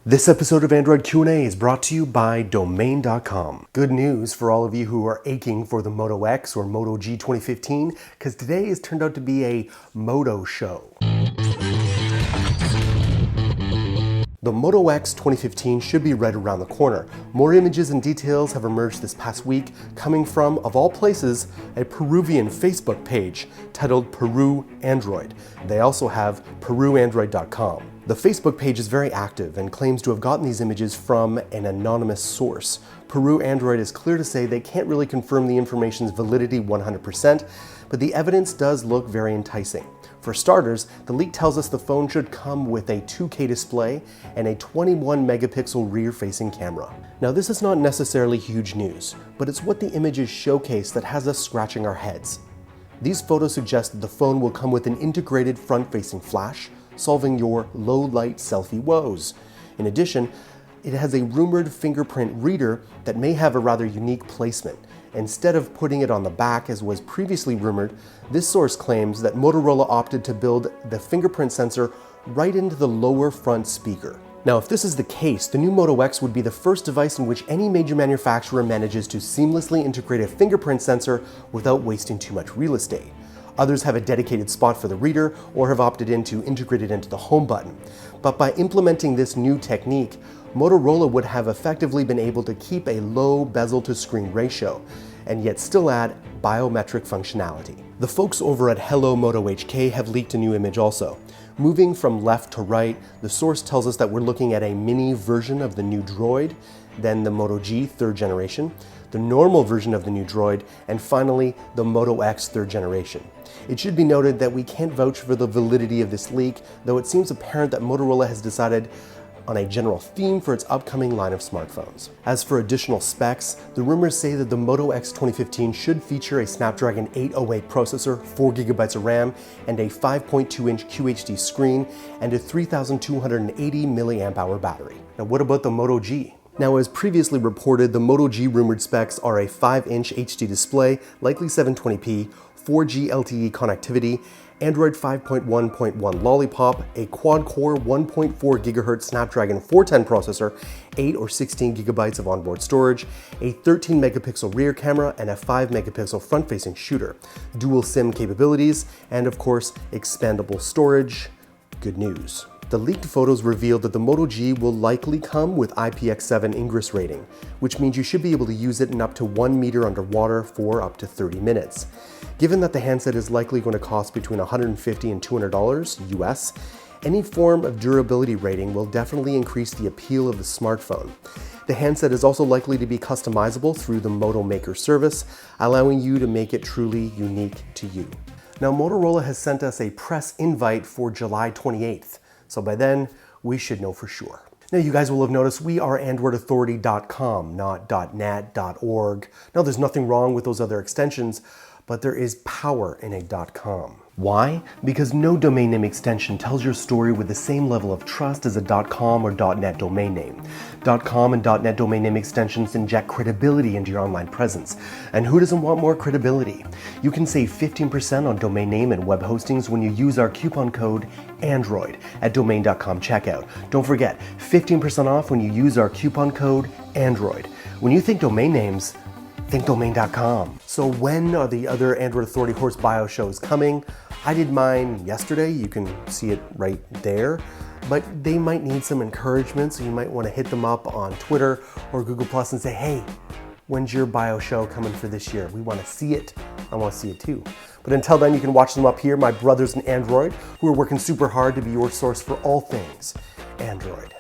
This episode of Android Q&A is brought to you by Domain.com. Good news for all of you who are aching for the Moto X or Moto G 2015, because today has turned out to be a Moto show. The Moto X 2015 should be right around the corner. More images and details have emerged this past week, coming from, of all places, a Peruvian Facebook page titled Peru Android. They also have peruandroid.com. The Facebook page is very active and claims to have gotten these images from an anonymous source. Peru Android is clear to say they can't really confirm the information's validity 100%, but the evidence does look very enticing. For starters, the leak tells us the phone should come with a 2K display and a 21 megapixel rear-facing camera. Now, this is not necessarily huge news, but it's what the images showcase that has us scratching our heads. These photos suggest that the phone will come with an integrated front-facing flash, solving your low-light selfie woes. In addition, it has a rumored fingerprint reader that may have a rather unique placement. Instead of putting it on the back as was previously rumored, this source claims that Motorola opted to build the fingerprint sensor right into the lower front speaker. Now, if this is the case, the new Moto X would be the first device in which any major manufacturer manages to seamlessly integrate a fingerprint sensor without wasting too much real estate. Others have a dedicated spot for the reader or have opted in to integrate it into the home button. But by implementing this new technique, Motorola would have effectively been able to keep a low bezel-to-screen ratio and yet still add biometric functionality. The folks over at Hello Moto HK have leaked a new image also. Moving from left to right, the source tells us that we're looking at a mini version of the new Droid, then the Moto G 3rd generation, the normal version of the new Droid, and finally the Moto X 3rd generation. It should be noted that we can't vouch for the validity of this leak, though it seems apparent that Motorola has decided on a general theme for its upcoming line of smartphones. As for additional specs, the rumors say that the Moto X 2015 should feature a Snapdragon 808 processor, 4GB of RAM, and a 5.2-inch QHD screen, and a 3,280 mAh battery. Now, what about the Moto G? Now, as previously reported, the Moto G rumored specs are a 5-inch HD display, likely 720p, 4G LTE connectivity, Android 5.1.1 Lollipop, a quad-core 1.4 GHz Snapdragon 410 processor, 8 or 16 GB of onboard storage, a 13 megapixel rear camera, and a 5 megapixel front-facing shooter, dual SIM capabilities, and of course, expandable storage. Good news. The leaked photos reveal that the Moto G will likely come with IPX7 ingress rating, which means you should be able to use it in up to 1 meter underwater for up to 30 minutes. Given that the handset is likely going to cost between $150 and $200 US, any form of durability rating will definitely increase the appeal of the smartphone. The handset is also likely to be customizable through the Moto Maker service, allowing you to make it truly unique to you. Now, Motorola has sent us a press invite for July 28th. So by then, we should know for sure. Now, you guys will have noticed we are AndroidAuthority.com, not .net, .org. Now, there's nothing wrong with those other extensions, but there is power in a .com. Why? Because no domain name extension tells your story with the same level of trust as a .com or .net domain name. .com and .net domain name extensions inject credibility into your online presence. And who doesn't want more credibility? You can save 15% on domain name and web hostings when you use our coupon code ANDROID at domain.com checkout. Don't forget, 15% off when you use our coupon code ANDROID. When you think domain names, think domain.com. So when are the other Android Authority Horse Bio shows coming? I did mine yesterday. You can see it right there. But they might need some encouragement, so you might want to hit them up on Twitter or Google Plus and say, hey, when's your bio show coming for this year? We want to see it. I want to see it too. But until then, you can watch them up here, my brothers in Android, who are working super hard to be your source for all things Android.